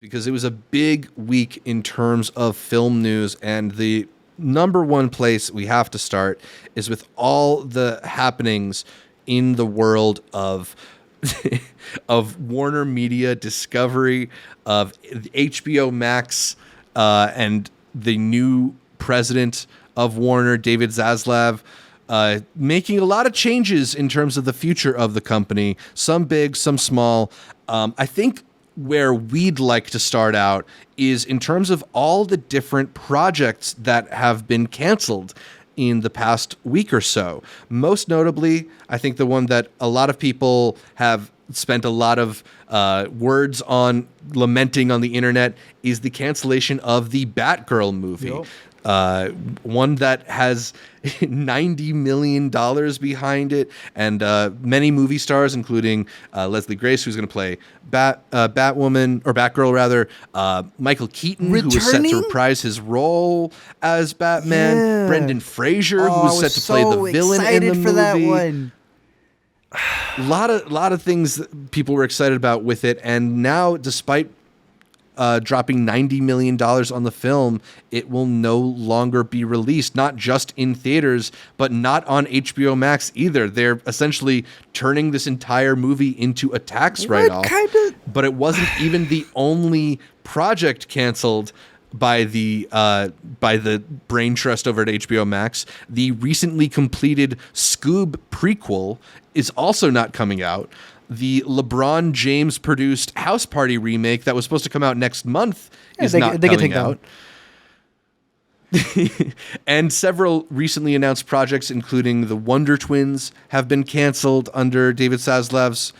because it was a big week in terms of film news, and the number one place we have to start is with all the happenings in the world of of Warner Media Discovery, of HBO Max, and the new president of Warner, David Zaslav, making a lot of changes in terms of the future of the company, some big, some small. I think where we'd like to start out is in terms of all the different projects that have been canceled in the past week or so. Most notably, I think the one that a lot of people have spent a lot of words on lamenting on the internet is the cancellation of the Batgirl movie. Yep. One that has $90 million behind it, and many movie stars, including Leslie Grace, who's going to play Batwoman, or Batgirl rather, Michael Keaton, who was set to reprise his role as Batman, Brendan Fraser, who was set to play the villain in the movie. For that one. A lot of things that people were excited about with it, and now, despite dropping $90 million on the film, it will no longer be released, not just in theaters, but not on HBO Max either. They're essentially turning this entire movie into a tax write-off. But it wasn't even the only project canceled by the brain trust over at HBO Max. The recently completed Scoob prequel is also not coming out. The LeBron James produced House Party remake that was supposed to come out next month is not coming out. And several recently announced projects, including the Wonder Twins, have been canceled under David Zaslav's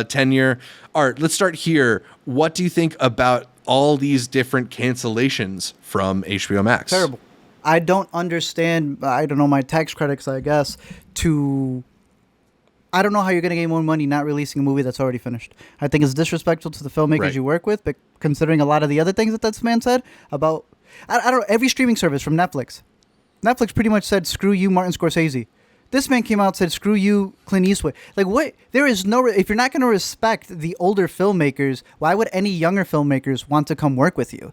tenure. Art, let's start here. What do you think about all these different cancellations from HBO Max? Terrible. I don't understand. I don't know, my tax credits, I guess, I don't know how you're going to get more money not releasing a movie that's already finished. I think it's disrespectful to the filmmakers you work with, but considering a lot of the other things that this man said about, I don't know, every streaming service from Netflix. Netflix pretty much said, screw you, Martin Scorsese. This man came out and said, screw you, Clint Eastwood. Like, what? There is no, if you're not going to respect the older filmmakers, why would any younger filmmakers want to come work with you?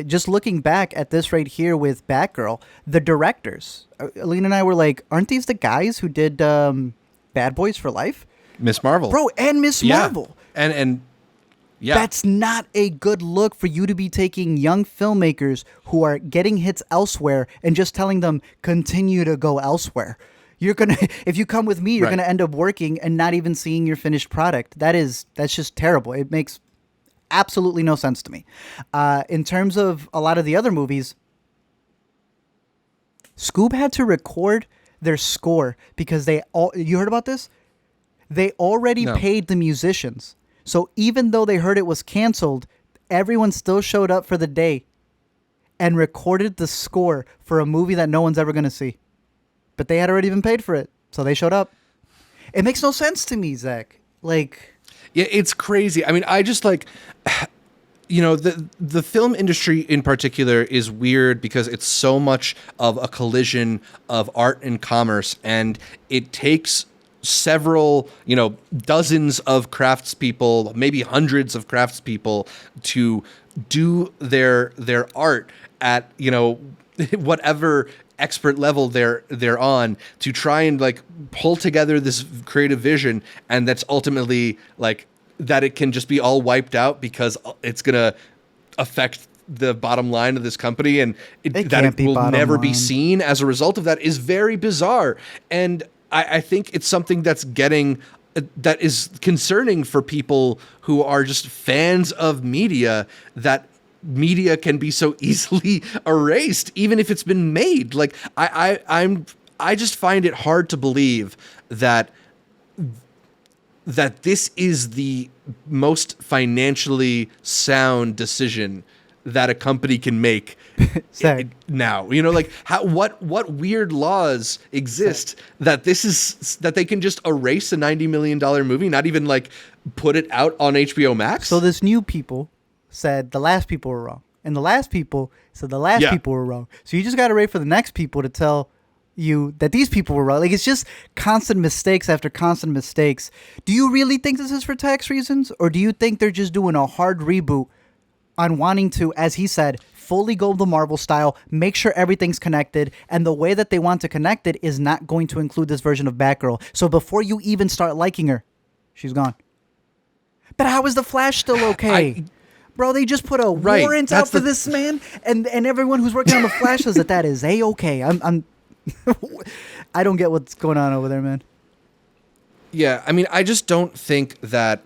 Just looking back at this right here with Batgirl, the directors, Alina and I were like, aren't these the guys who did Bad Boys for Life? Miss Marvel. Bro, and Miss Marvel. And yeah. That's not a good look for you to be taking young filmmakers who are getting hits elsewhere and just telling them, continue to go elsewhere. You're going to, if you come with me, you're going to end up working and not even seeing your finished product. That's just terrible. It makes absolutely no sense to me. In terms of a lot of the other movies, Scoob had to record their score because you heard about this? They already paid the musicians. So even though they heard it was canceled, everyone still showed up for the day and recorded the score for a movie that no one's ever going to see. But they had already been paid for it, so they showed up. It makes no sense to me, Zach. Like, yeah, it's crazy. I mean, I just like, you know, the film industry in particular is weird because it's so much of a collision of art and commerce, and it takes several, you know, dozens of craftspeople, maybe hundreds of craftspeople to do their art at, you know, whatever expert level they're on, to try and like pull together this creative vision, and that's ultimately like that it can just be all wiped out because it's gonna affect the bottom line of this company, and that it will never be seen as a result of that is very bizarre. And I think it's something that is concerning for people who are just fans of media, that media can be so easily erased, even if it's been made. Like I just find it hard to believe that this is the most financially sound decision that a company can make now. You know, like what weird laws exist that they can just erase a $90 million movie, not even like put it out on HBO Max? So this new people said the last people were wrong, and the last people said the last people were wrong. So you just got to wait for the next people to tell you that these people were wrong. Like, it's just constant mistakes after constant mistakes. Do you really think this is for tax reasons, or do you think they're just doing a hard reboot on wanting to, as he said, fully go the Marvel style, make sure everything's connected, and the way that they want to connect it is not going to include this version of Batgirl. So before you even start liking her, she's gone. But how is the Flash still okay? Bro, they just put a warrant out for this man, and everyone who's working on the Flash says that is A-okay. I'm I don't get what's going on over there, man. Yeah, I mean, I just don't think that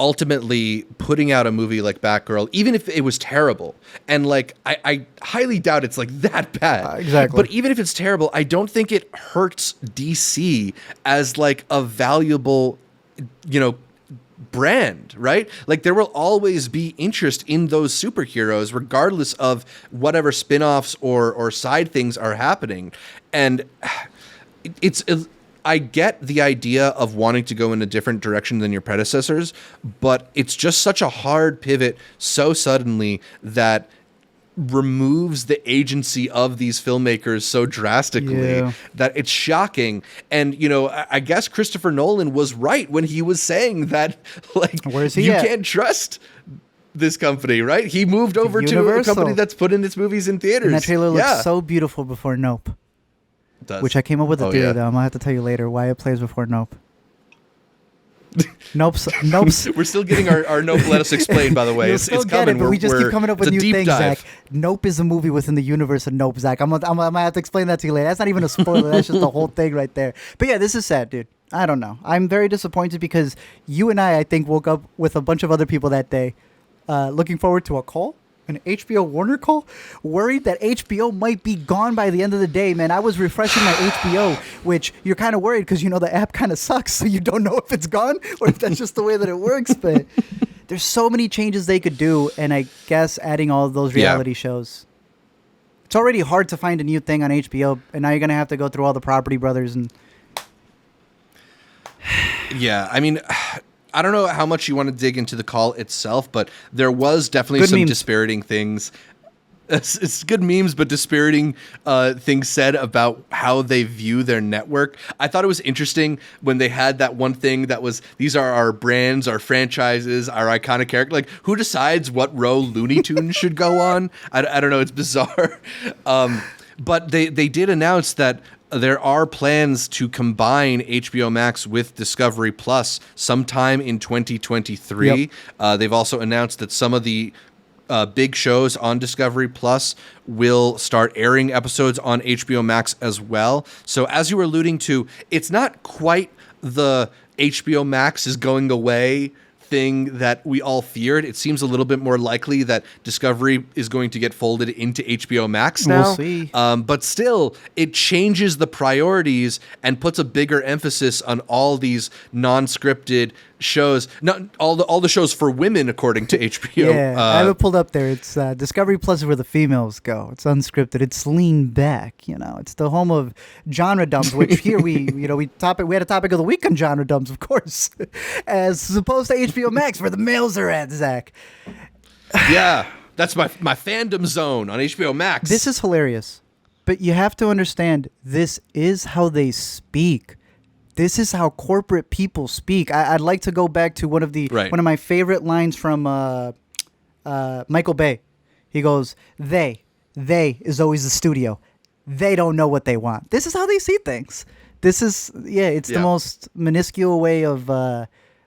ultimately putting out a movie like Batgirl, even if it was terrible, and like I highly doubt it's like that bad. Exactly. But even if it's terrible, I don't think it hurts DC as like a valuable, brand, right? Like there will always be interest in those superheroes, regardless of whatever spin-offs or side things are happening. And I get the idea of wanting to go in a different direction than your predecessors, but it's just such a hard pivot so suddenly that removes the agency of these filmmakers so drastically that it's shocking. And, I guess Christopher Nolan was right when he was saying that, like, where's he you at? Can't trust this company, right? He moved over to a company that's putting its movies in theaters. And that trailer looks so beautiful before Nope. Does. Which I came up with a theory, though. I'm going to have to tell you later why it plays before Nope. Nope's. We're still getting our Nope Let Us Explain, by the way. It's coming. But we just keep coming up with new things, Zach. Nope is a movie within the universe of Nope, Zach. I'm gonna have to explain that to you later. That's not even a spoiler. That's just the whole thing right there. But yeah, this is sad, dude. I don't know. I'm very disappointed because you and I think, woke up with a bunch of other people that day looking forward to a call. An HBO Warner call, worried that HBO might be gone by the end of the day, man. I was refreshing my HBO, which you're kind of worried because the app kind of sucks, so you don't know if it's gone or if that's just the way that it works. But there's so many changes they could do, and I guess adding all of those reality shows. It's already hard to find a new thing on HBO, and now you're gonna have to go through all the Property Brothers and. Yeah, I mean. I don't know how much you want to dig into the call itself, but there was definitely some dispiriting things. It's good memes, but dispiriting things said about how they view their network. I thought it was interesting when they had that one thing that was, these are our brands, our franchises, our iconic character. Like, who decides what row Looney Tunes should go on? I don't know. It's bizarre. But they did announce that there are plans to combine HBO Max with Discovery Plus sometime in 2023. Yep. They've also announced that some of the big shows on Discovery Plus will start airing episodes on HBO Max as well. So as you were alluding to, it's not quite the HBO Max is going away thing that we all feared. It seems a little bit more likely that Discovery is going to get folded into HBO Max now. We'll see. But still, it changes the priorities and puts a bigger emphasis on all these non-scripted shows. Not all the shows for women, according to HBO. Yeah, I have it pulled up there. It's Discovery Plus is where the females go. It's unscripted. It's lean back. It's the home of genre dumps. Which here we had a topic of the week on genre dumps, of course, as opposed to HBO Max, where the males are at. Zach. Yeah, that's my fandom zone on HBO Max. This is hilarious, but you have to understand this is how they speak. This is how corporate people speak. I'd like to go back to one of my favorite lines from Michael Bay. He goes, "They is always the studio. They don't know what they want." This is how they see things. This is the most minuscule way of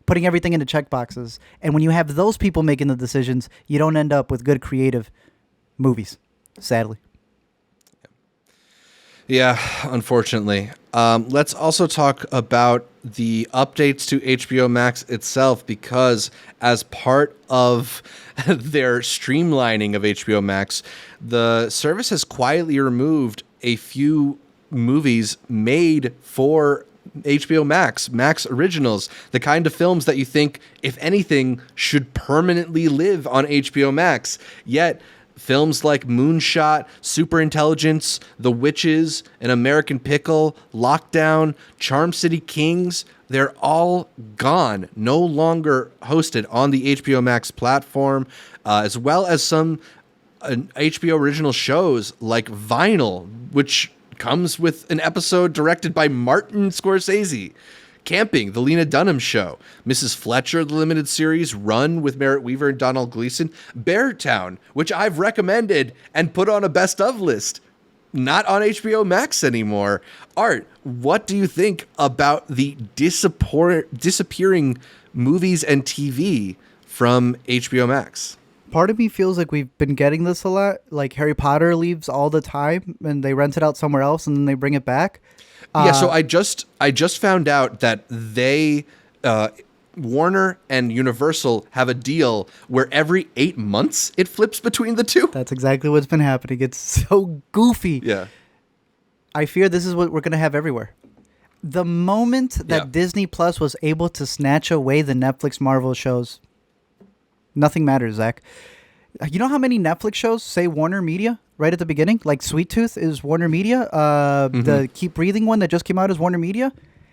putting everything into checkboxes. And when you have those people making the decisions, you don't end up with good creative movies, sadly. Yeah, unfortunately. Let's also talk about the updates to HBO Max itself, because as part of their streamlining of HBO Max, the service has quietly removed a few movies made for HBO Max originals, the kind of films that you think, if anything, should permanently live on HBO Max. Yet films like Moonshot, Superintelligence, The Witches, An American Pickle, Lockdown, Charm City Kings, they're all gone, no longer hosted on the HBO Max platform, as well as some HBO original shows like Vinyl, which comes with an episode directed by Martin Scorsese. Camping, the Lena Dunham Show, Mrs. Fletcher, the limited series, Run with Merritt Weaver and Donald Gleason, Beartown, which I've recommended and put on a best of list, not on HBO Max anymore. Art, what do you think about the disappearing movies and TV from HBO Max? Part of me feels like we've been getting this a lot. Like Harry Potter leaves all the time and they rent it out somewhere else and then they bring it back. Yeah, so I just found out that they Warner and Universal have a deal where every 8 months it flips between the two. That's exactly what's been happening. It's so goofy. Yeah. I fear this is what we're going to have everywhere. The moment that Disney Plus was able to snatch away the Netflix Marvel shows, nothing matters, Zach. You know how many Netflix shows say Warner Media right at the beginning? Like Sweet Tooth is Warner Media. The Keep Breathing one that just came out is Warner Media.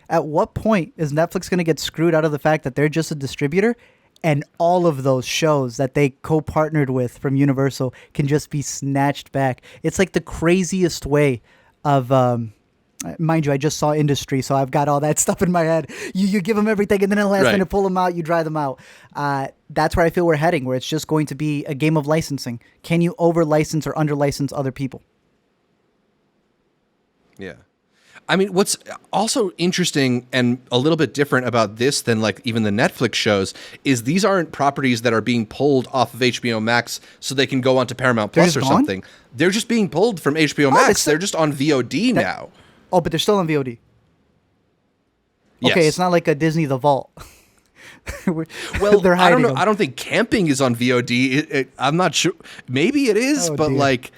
At what point is Netflix going to get screwed out of the fact that they're just a distributor and all of those shows that they co-partnered with from Universal can just be snatched back? It's like the craziest way of... mind you, I just saw Industry, so I've got all that stuff in my head. You give them everything, and then in the last minute, pull them out, you dry them out. That's where I feel we're heading, where it's just going to be a game of licensing. Can you over-license or under-license other people? Yeah. I mean, what's also interesting and a little bit different about this than like even the Netflix shows is these aren't properties that are being pulled off of HBO Max so they can go onto Paramount Plus or something. They're just being pulled from HBO Max. They're just on VOD now. Oh, but they're still on VOD. Yes. Okay, it's not like a Disney The Vault. Well, they're hiding I don't know. them. I don't think Camping is on VOD. I'm not sure. Maybe it is, but dear. like,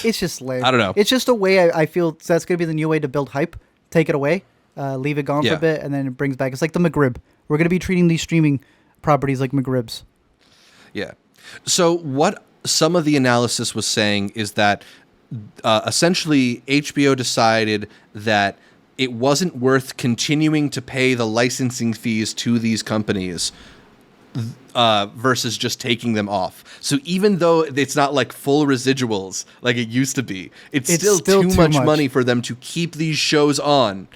it's just lame. I don't know. It's just a way I feel that's going to be the new way to build hype. Take it away, leave it gone for a bit, and then it brings back. It's like the McRib. We're going to be treating these streaming properties like McRibs. Yeah. So what some of the analysis was saying is that essentially HBO decided that it wasn't worth continuing to pay the licensing fees to these companies versus just taking them off. So even though it's not like full residuals like it used to be, it's still too much money for them to keep these shows on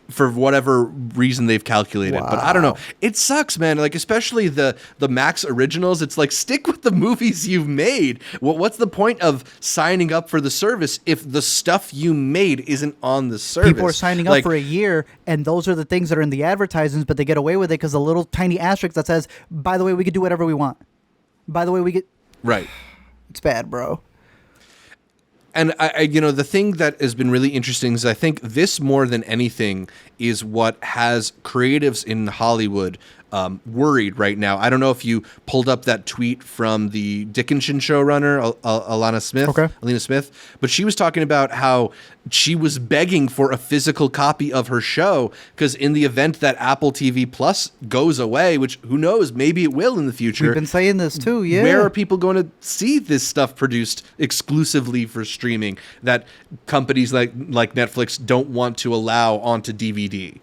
for whatever reason they've calculated. Wow. But I don't know. It sucks, man. Like, especially the Max originals. It's like, stick with the movies you've made. What's the point of signing up for the service if the stuff you made isn't on the service? People are signing up for a year, and those are the things that are in the advertisements, but they get away with it because a little tiny asterisk that says, by the way, we can do whatever we want. By the way, we get... Right. It's bad, bro. And I the thing that has been really interesting is I think this more than anything is what has creatives in Hollywood worried right now. I don't know if you pulled up that tweet from the Dickinson showrunner, Alana Smith, but she was talking about how she was begging for a physical copy of her show because in the event that Apple TV Plus goes away, which who knows, maybe it will in the future. We've been saying this too, yeah. Where are people going to see this stuff produced exclusively for streaming that companies like Netflix don't want to allow onto DVD?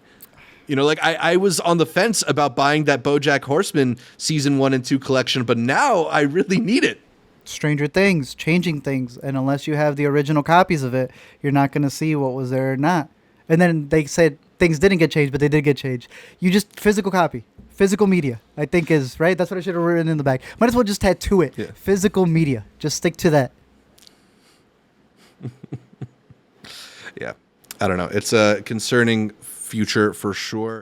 You know, like I was on the fence about buying that BoJack Horseman season 1 and 2 collection, but now I really need it. Stranger Things, changing things, and unless you have the original copies of it, you're not going to see what was there or not. And then they said things didn't get changed, but they did get changed. You just physical copy, physical media, I think is right. That's what I should have written in the back. Might as well just tattoo it. Yeah. Physical media. Just stick to that. Yeah, I don't know. It's a concerning future for sure.